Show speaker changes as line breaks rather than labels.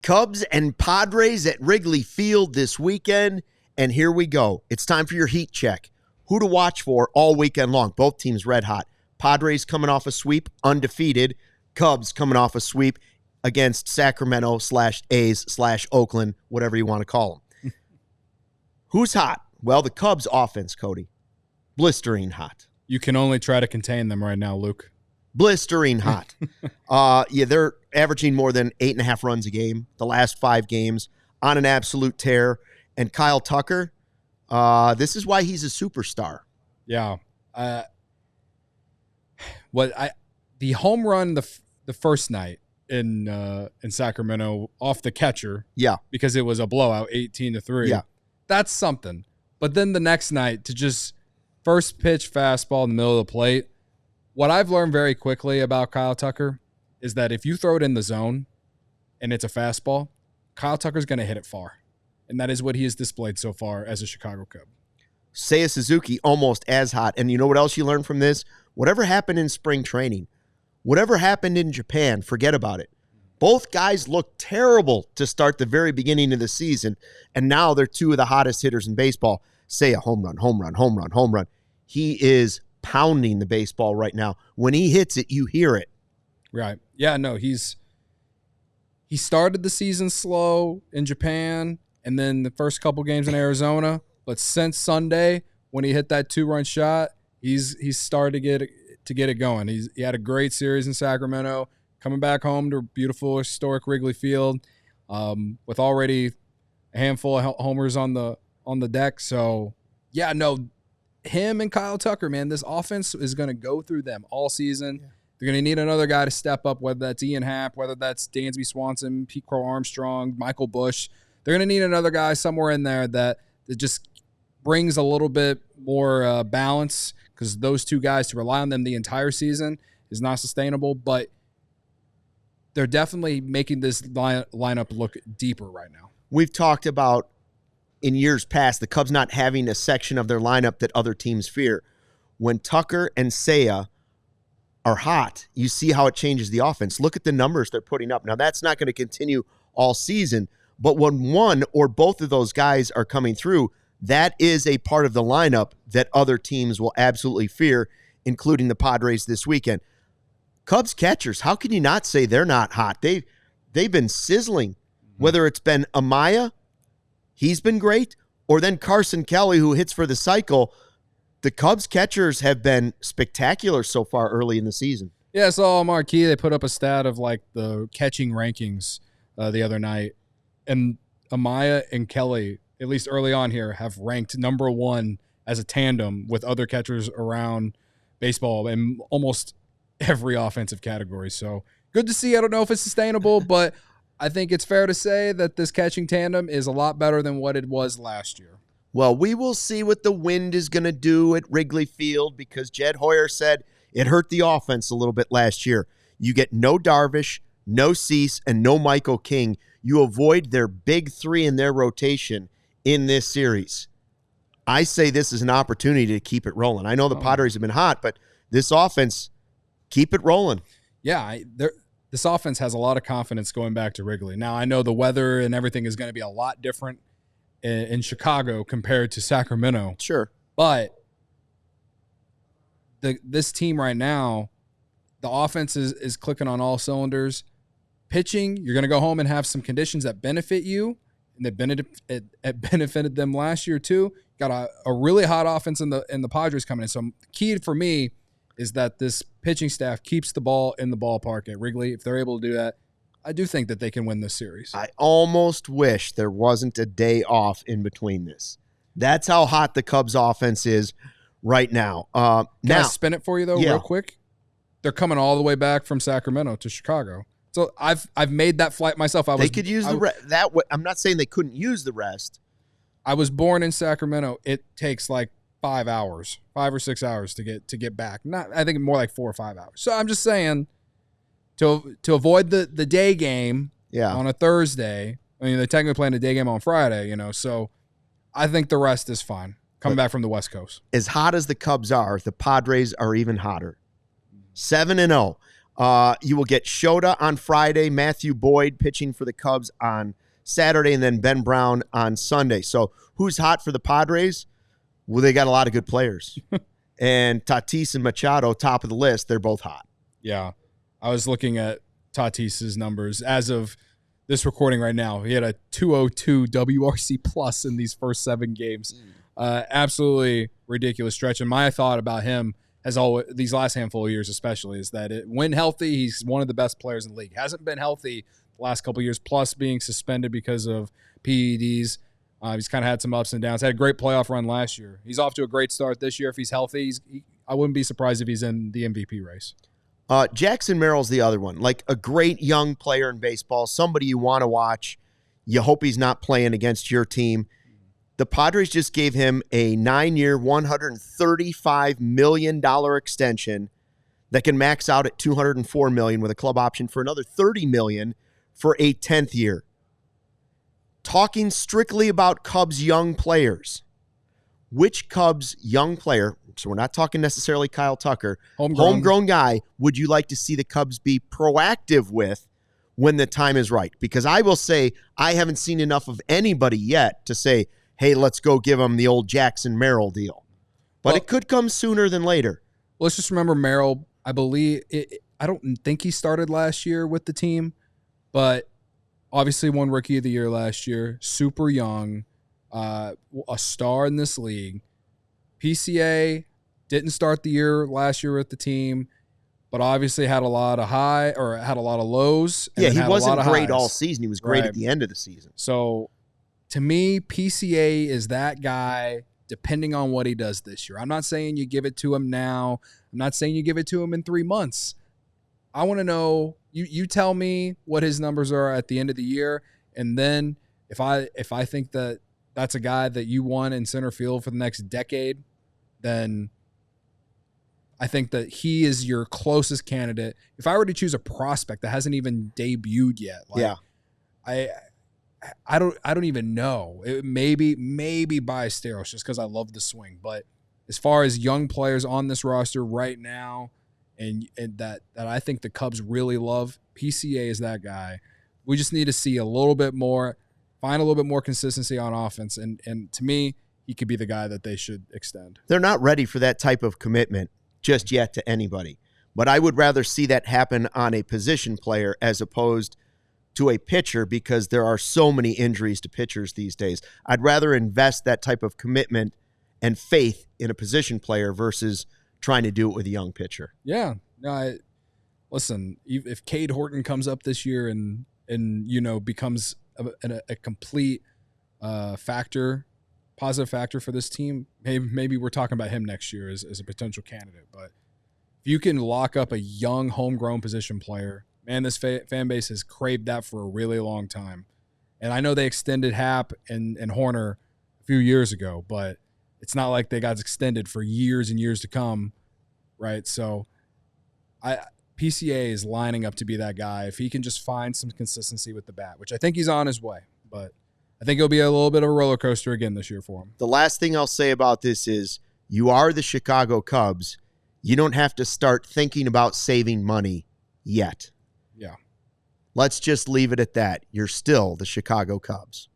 Cubs and Padres at Wrigley Field this weekend, and here we go. It's time for your heat check. Who to watch for all weekend long. Both teams red hot. Padres coming off a sweep, undefeated. Cubs coming off a sweep against Sacramento/A's/Oakland, whatever you want to call them. Who's hot? Well, the Cubs offense, Cody. Blistering hot.
You can only try to contain them right now, Luke.
Blistering hot. They're averaging more than 8.5 runs a game the last 5 games on an absolute tear. And Kyle Tucker, this is why he's a superstar.
Yeah. The home run the first night in Sacramento off the catcher.
Yeah.
Because it was a blowout, 18-3.
Yeah.
That's something. But then the next night to just first pitch fastball in the middle of the plate. What I've learned very quickly about Kyle Tucker is that if you throw it in the zone and it's a fastball, Kyle Tucker's going to hit it far. And that is what he has displayed so far as a Chicago Cub.
Seiya Suzuki almost as hot. And you know what else you learned from this? Whatever happened in spring training, whatever happened in Japan, forget about it. Both guys looked terrible to start the very beginning of the season, and now they're two of the hottest hitters in baseball. Seiya, home run, home run, home run, home run. He is pounding the baseball right now. When he hits it, you hear it.
Right. Yeah, no, he started the season slow in Japan and then the first couple games in Arizona, but since Sunday when he hit that 2-run shot, he's started to get it going. He had a great series in Sacramento, coming back home to beautiful historic Wrigley Field with already a handful of homers on the deck. So, yeah, no, him and Kyle Tucker, man, this offense is going to go through them all season. Yeah. They're going to need another guy to step up, whether that's Ian Happ, whether that's Dansby Swanson, Pete Crow Armstrong, Michael Busch. They're going to need another guy somewhere in there that just brings a little bit more balance, because those two guys, to rely on them the entire season is not sustainable. But they're definitely making this lineup look deeper right now.
We've talked about in years past the Cubs not having a section of their lineup that other teams fear. When Tucker and Seiya are hot, you see how it changes the offense. Look at the numbers they're putting up. Now, that's not going to continue all season, but when one or both of those guys are coming through, that is a part of the lineup that other teams will absolutely fear, including the Padres this weekend. Cubs catchers, how can you not say they're not hot? They've been sizzling, whether it's been Amaya, he's been great, or then Carson Kelly, who hits for the cycle. The Cubs catchers have been spectacular so far early in the season.
Yeah, I saw Marquee. They put up a stat of like the catching rankings the other night, and Amaya and Kelly, at least early on here, have ranked number 1 as a tandem with other catchers around baseball in almost every offensive category. So good to see. I don't know if it's sustainable, but I think it's fair to say that this catching tandem is a lot better than what it was last year.
Well, we will see what the wind is going to do at Wrigley Field, because Jed Hoyer said it hurt the offense a little bit last year. You get no Darvish, no Cease, and no Michael King. You avoid their big 3 in their rotation in this series. I say this is an opportunity to keep it rolling. I know the Padres have been hot, but this offense, keep it rolling.
Yeah, this offense has a lot of confidence going back to Wrigley. Now, I know the weather and everything is going to be a lot different in Chicago compared to Sacramento.
Sure.
But this team right now, the offense is clicking on all cylinders. Pitching, you're going to go home and have some conditions that benefit you, and it benefited them last year too. Got a really hot offense in the Padres coming in. So the key for me is that this pitching staff keeps the ball in the ballpark at Wrigley. If they're able to do that, I do think that they can win this series.
I almost wish there wasn't a day off in between this. That's how hot the Cubs offense is right now.
Can I spin it for you, though,
real
quick? They're coming all the way back from Sacramento to Chicago. So I've made that flight myself.
They could use that way. I'm not saying they couldn't use the rest.
I was born in Sacramento. It takes like 5 or 6 hours to get back. I think more like 4 or 5 hours. So I'm just saying, to avoid the day game on a Thursday. I mean, they're technically playing a day game on Friday, so I think the rest is fine. Coming back from the West Coast.
As hot as the Cubs are, the Padres are even hotter. 7-0. You will get Shota on Friday, Matthew Boyd pitching for the Cubs on Saturday, and then Ben Brown on Sunday. So who's hot for the Padres? Well, they got a lot of good players. And Tatis and Machado, top of the list, they're both hot.
Yeah. I was looking at Tatis's numbers. As of this recording right now, he had a 202 WRC plus in these first 7 games. Absolutely ridiculous stretch. And my thought about him has always, these last handful of years especially, is that when healthy, he's one of the best players in the league. Hasn't been healthy the last couple of years, plus being suspended because of PEDs. He's kind of had some ups and downs. Had a great playoff run last year. He's off to a great start this year. If he's healthy, I wouldn't be surprised if he's in the MVP race.
Jackson Merrill's the other one. Like a great young player in baseball, somebody you want to watch. You hope he's not playing against your team. The Padres just gave him a 9-year, $135 million extension that can max out at $204 million with a club option for another $30 million for a 10th year. Talking strictly about Cubs young players, which Cubs young player, so we're not talking necessarily Kyle Tucker, homegrown guy, would you like to see the Cubs be proactive with when the time is right? Because I will say I haven't seen enough of anybody yet to say, hey, let's go give him the old Jackson Merrill deal. But it could come sooner than later.
Let's just remember Merrill, I believe, I don't think he started last year with the team, but obviously won Rookie of the Year last year, super young, a star in this league. PCA didn't start the year last year with the team, but obviously had a lot of lows.
And yeah, he wasn't great all season. He was great at the end of the season.
So to me, PCA is that guy depending on what he does this year. I'm not saying you give it to him now. I'm not saying you give it to him in 3 months. I want to know, you tell me what his numbers are at the end of the year, and then if I think that that's a guy that you want in center field for the next decade, then I think that he is your closest candidate. If I were to choose a prospect that hasn't even debuted yet, I don't even know. It maybe Ballesteros, just because I love the swing. But as far as young players on this roster right now, and that I think the Cubs really love, PCA is that guy. We just need to see a little bit more, find a little bit more consistency on offense. And to me, he could be the guy that they should extend.
They're not ready for that type of commitment just yet to anybody. But I would rather see that happen on a position player as opposed to a pitcher, because there are so many injuries to pitchers these days. I'd rather invest that type of commitment and faith in a position player versus trying to do it with a young pitcher.
Yeah. No, listen, if Cade Horton comes up this year and becomes a complete positive factor for this team, maybe we're talking about him next year as a potential candidate. But if you can lock up a young homegrown position player, man, this fan base has craved that for a really long time. And I know they extended Happ and Horner a few years ago, but it's not like they got extended for years and years to come, right? So PCA is lining up to be that guy if he can just find some consistency with the bat, which I think he's on his way. But I think it'll be a little bit of a roller coaster again this year for him.
The last thing I'll say about this is you are the Chicago Cubs. You don't have to start thinking about saving money yet.
Yeah.
Let's just leave it at that. You're still the Chicago Cubs.